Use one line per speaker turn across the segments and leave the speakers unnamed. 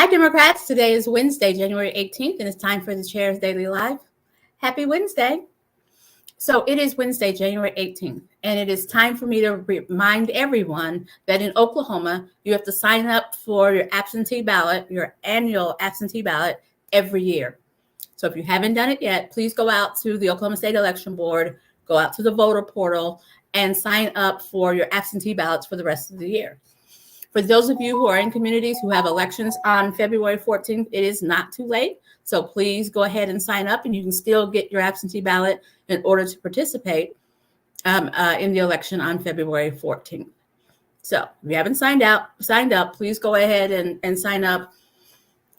Hi, Democrats. Today is Wednesday, January 18th, and it's time for the Chair's Daily Live. Happy Wednesday. So it is Wednesday, January 18th, and it is time for me to remind everyone that in Oklahoma, you have to sign up for your absentee ballot, your annual absentee ballot every year. So if you haven't done it yet, please go out to the Oklahoma State Election Board, go out to the voter portal, and sign up for your absentee ballots for the rest of the year. For those of you who are in communities who have elections on February 14th, it is not too late. So please go ahead and sign up, and you can still get your absentee ballot in order to participate in the election on February 14th. So if you haven't signed up, please go ahead and sign up,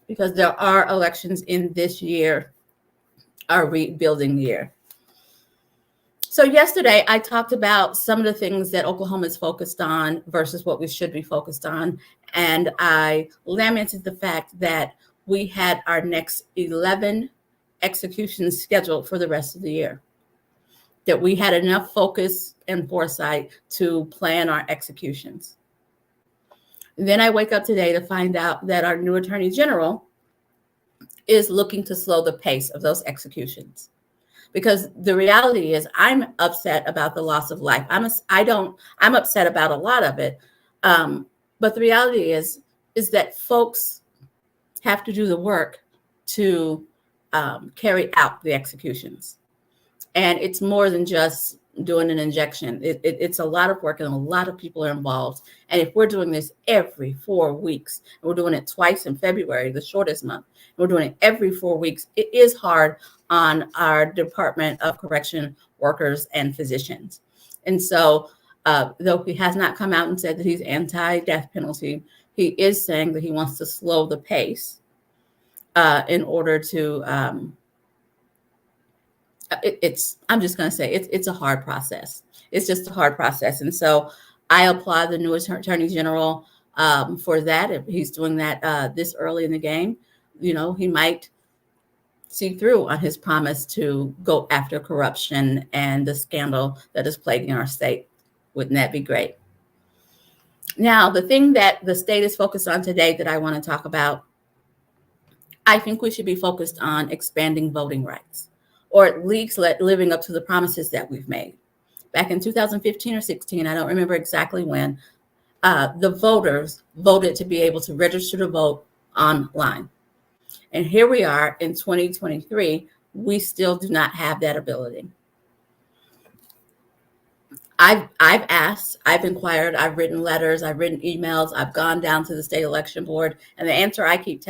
because there are elections in this year, our rebuilding year. So yesterday, I talked about some of the things that Oklahoma is focused on versus what we should be focused on. And I lamented the fact that we had our next 11 executions scheduled for the rest of the year, that we had enough focus and foresight to plan our executions. And then I wake up today to find out that our new Attorney General is looking to slow the pace of those executions. Because the reality is, I'm upset about the loss of life. I'm upset about a lot of it. But the reality is that folks have to do the work to carry out the executions. And it's more than just doing an injection. It's a lot of work, and a lot of people are involved. And if we're doing this every 4 weeks, and we're doing it twice in February, the shortest month, and we're doing it every 4 weeks, it is hard on our Department of Correction workers and physicians. And so, though he has not come out and said that he's anti-death penalty, he is saying that he wants to slow the pace in order to, I'm just going to say it's a hard process. It's just a hard process. And so I applaud the new Attorney General for that. If he's doing that this early in the game, you know, he might see through on his promise to go after corruption and the scandal that is plaguing our state. Wouldn't that be great? Now, the thing that the state is focused on today that I want to talk about, I think we should be focused on expanding voting rights, or at least living up to the promises that we've made. Back in 2015 or 16, I don't remember exactly when, the voters voted to be able to register to vote online. And here we are in 2023, we still do not have that ability. I've asked, I've inquired, I've written letters, I've written emails, I've gone down to the state election board, and the answer I keep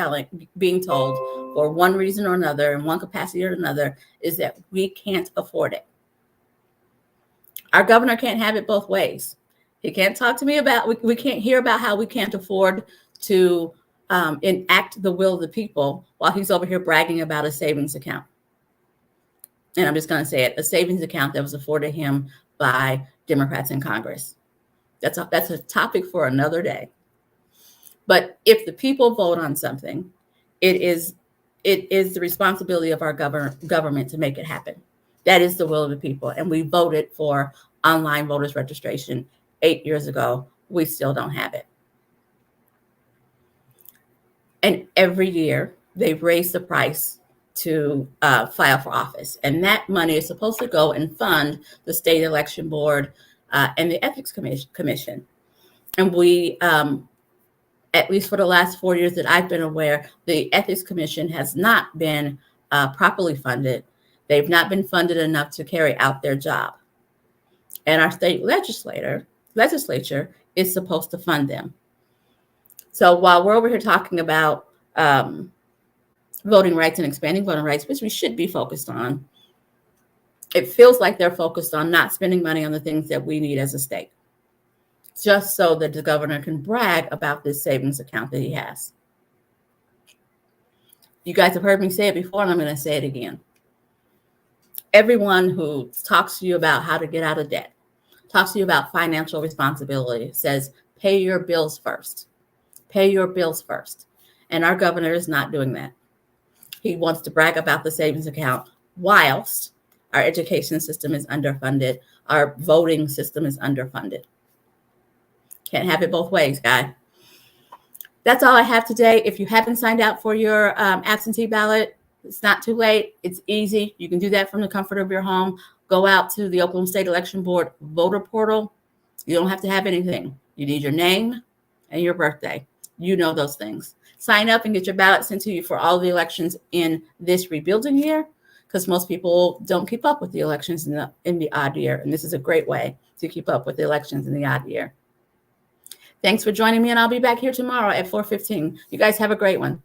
being told, for one reason or another, in one capacity or another, is that we can't afford it. Our governor can't have it both ways. He can't talk to me about, we can't hear about how we can't afford to enact the will of the people while he's over here bragging about a savings account. And I'm just going to say it, a savings account that was afforded him by Democrats in Congress. That's a topic for another day. But if the people vote on something, it is the responsibility of our government to make it happen. That is the will of the people. And we voted for online voters registration 8 years ago. We still don't have it. And every year they've raised the price to file for office. And that money is supposed to go and fund the state election board and the ethics commission. And we, at least for the last 4 years that I've been aware, the ethics commission has not been properly funded. They've not been funded enough to carry out their job. And our state legislature is supposed to fund them. So while we're over here talking about voting rights and expanding voting rights, which we should be focused on, it feels like they're focused on not spending money on the things that we need as a state, just so that the governor can brag about this savings account that he has. You guys have heard me say it before, and I'm going to say it again. Everyone who talks to you about how to get out of debt, talks to you about financial responsibility, says, pay your bills first. Pay your bills first. And our governor is not doing that. He wants to brag about the savings account whilst our education system is underfunded. Our voting system is underfunded. Can't have it both ways, guy. That's all I have today. If you haven't signed out for your absentee ballot, it's not too late. It's easy. You can do that from the comfort of your home. Go out to the Oklahoma State Election Board voter portal. You don't have to have anything. You need your name and your birthday. You know those things. Sign up and get your ballot sent to you for all the elections in this rebuilding year, because most people don't keep up with the elections in the odd year. And this is a great way to keep up with the elections in the odd year. Thanks for joining me, and I'll be back here tomorrow at 4:15. You guys have a great one.